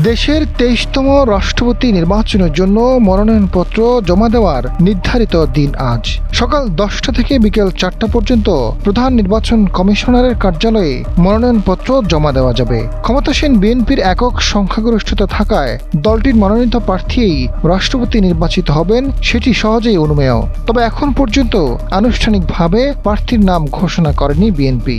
দেশের ২৩তম রাষ্ট্রপতি নির্বাচনের জন্য মনোনয়নপত্র জমা দেওয়ার নির্ধারিত দিন আজ সকাল ১০টা থেকে বিকেল ৪টা পর্যন্ত প্রধান নির্বাচন কমিশনারের কার্যালয়ে মনোনয়নপত্র জমা দেওয়া যাবে। ক্ষমতাসীন বিএনপির একক সংখ্যাগরিষ্ঠতা থাকায় দলটির মনোনীত প্রার্থীই রাষ্ট্রপতি নির্বাচিত হবেন সেটি সহজেই অনুমেয়। তবে এখন পর্যন্ত আনুষ্ঠানিকভাবে প্রার্থীর নাম ঘোষণা করেনি বিএনপি।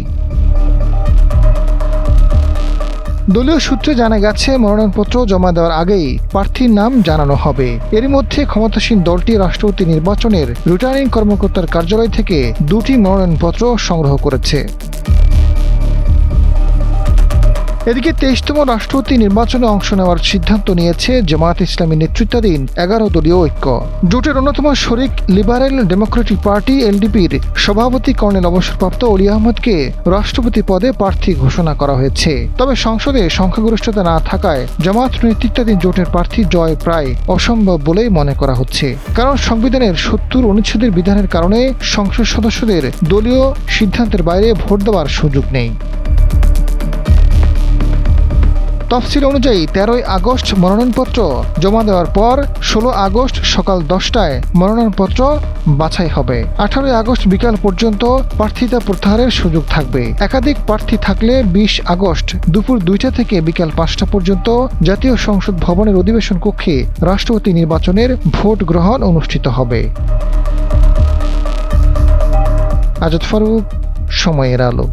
দলীয় সূত্রে জানা গেছে, মনোনয়নপত্র জমা দেওয়ার আগেই প্রার্থীর নাম জানানো হবে। এরই মধ্যে ক্ষমতাসীন দলটি রাষ্ট্রপতি নির্বাচনের রিটার্নিং কর্মকর্তার কার্যালয় থেকে ২টি মনোনয়নপত্র সংগ্রহ করেছে। এদিকে ২৩তম রাষ্ট্রপতি নির্বাচনে অংশ নেওয়ার সিদ্ধান্ত নিয়েছে জামায়াত ইসলামী নেতৃত্বাধীন ১১ দলীয় ঐক্য। জোটের অন্যতম শরিক লিবারেল ডেমোক্রেটিক পার্টি এলডিপির সভাপতি কর্নেল অবসরপ্রাপ্ত অলি আহমদকে রাষ্ট্রপতি পদে প্রার্থী ঘোষণা করা হয়েছে। তবে সংসদে সংখ্যাগরিষ্ঠতা না থাকায় জামায়াত নেতৃত্বাধীন জোটের প্রার্থীর জয় প্রায় অসম্ভব বলেই মনে করা হচ্ছে। কারণ সংবিধানের ৭০ অনুচ্ছেদের বিধানের কারণে সংসদ সদস্যদের দলীয় সিদ্ধান্তের বাইরে ভোট দেওয়ার সুযোগ নেই। তফসিল অনুযায়ী ১৩ই আগস্ট মনোনয়নপত্র জমা দেওয়ার পর ১৬ আগস্ট সকাল ১০টায় মনোনয়নপত্র বাছাই হবে। ১৮ই আগস্ট বিকাল পর্যন্ত প্রার্থিতা প্রত্যাহারের সুযোগ থাকবে। একাধিক প্রার্থী থাকলে ২০ আগস্ট দুপুর ২টা থেকে বিকাল ৫টা পর্যন্ত জাতীয় সংসদ ভবনের অধিবেশন কক্ষে রাষ্ট্রপতি নির্বাচনের ভোট গ্রহণ অনুষ্ঠিত হবে। আজাদ ফারুক, সময়ের আলো।